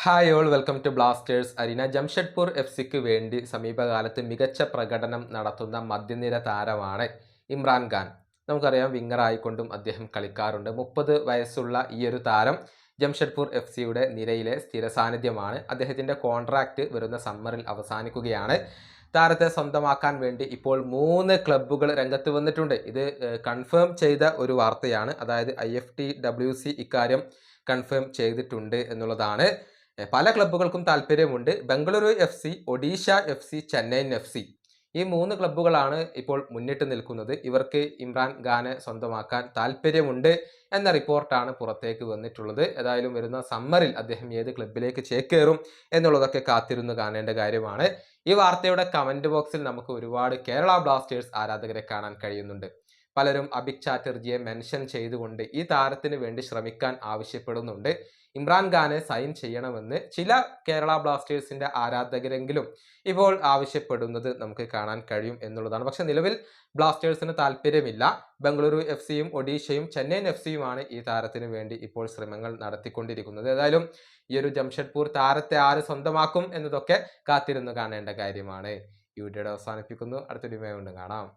Hi all welcome to Blasters arena. Jamshedpur F സിക്ക് വേണ്ടി സമീപകാലത്ത് മികച്ച പ്രകടനം നടത്തുന്ന മധ്യനിര താരമാണ് ഇമ്രാൻ ഖാൻ. നമുക്കറിയാം, വിങ്ങർ ആയിക്കൊണ്ടും അദ്ദേഹം കളിക്കാറുണ്ട്. 30 വയസ്സുള്ള ഈ ഒരു താരം ജംഷഡ്പൂർ എഫ് സിയുടെ നിരയിലെ സ്ഥിര സാന്നിധ്യമാണ്. അദ്ദേഹത്തിൻ്റെ കോൺട്രാക്റ്റ് വരുന്ന സമ്മറിൽ അവസാനിക്കുകയാണ്. താരത്തെ സ്വന്തമാക്കാൻ വേണ്ടി ഇപ്പോൾ 3 ക്ലബ്ബുകൾ രംഗത്ത് വന്നിട്ടുണ്ട്. ഇത് കൺഫേം ചെയ്ത ഒരു വാർത്തയാണ്. അതായത് IFTWC ഇക്കാര്യം കൺഫേം ചെയ്തിട്ടുണ്ട് എന്നുള്ളതാണ്. പല ക്ലബ്ബുകൾക്കും താല്പര്യമുണ്ട്. Bengaluru F C, Odisha F C, Chennaiyin F C, ഈ 3 ക്ലബ്ബുകളാണ് ഇപ്പോൾ മുന്നിട്ട് നിൽക്കുന്നത്. ഇവർക്ക് ഇമ്രാൻ ഖാനെ സ്വന്തമാക്കാൻ താല്പര്യമുണ്ട് എന്ന റിപ്പോർട്ടാണ് പുറത്തേക്ക് വന്നിട്ടുള്ളത്. ഏതായാലും വരുന്ന സമ്മറിൽ അദ്ദേഹം ഏത് ക്ലബ്ബിലേക്ക് ചേക്കേറും എന്നുള്ളതൊക്കെ കാത്തിരുന്ന് കാണേണ്ട കാര്യമാണ്. ഈ വാർത്തയുടെ കമന്റ് ബോക്സിൽ നമുക്ക് ഒരുപാട് കേരള ബ്ലാസ്റ്റേഴ്സ് ആരാധകരെ കാണാൻ കഴിയുന്നുണ്ട്. പലരും അഭിക് ചാറ്റർജിയെ മെൻഷൻ ചെയ്തുകൊണ്ട് ഈ താരത്തിന് വേണ്ടി ശ്രമിക്കാൻ ആവശ്യപ്പെടുന്നുണ്ട്. ഇമ്രാൻ ഖാനെ സൈൻ ചെയ്യണമെന്ന് ചില കേരള ബ്ലാസ്റ്റേഴ്സിന്റെ ആരാധകരെങ്കിലും ഇപ്പോൾ ആവശ്യപ്പെടുന്നത് നമുക്ക് കാണാൻ കഴിയും എന്നുള്ളതാണ്. പക്ഷെ നിലവിൽ ബ്ലാസ്റ്റേഴ്സിന് താല്പര്യമില്ല. ബംഗളൂരു എഫ് സിയും ഒഡീഷയും ചെന്നൈയിൻ എഫ് സിയുമാണ് ഈ താരത്തിന് വേണ്ടി ഇപ്പോൾ ശ്രമങ്ങൾ നടത്തിക്കൊണ്ടിരിക്കുന്നത്. ഏതായാലും ഈ ഒരു ജംഷഡ്പൂർ താരത്തെ ആര് സ്വന്തമാക്കും എന്നതൊക്കെ കാത്തിരുന്ന് കാണേണ്ട കാര്യമാണ്. ഈ വീഡിയോയുടെ അവസാനിപ്പിക്കുന്നു. അടുത്ത വീഡിയോയുമായി കാണാം.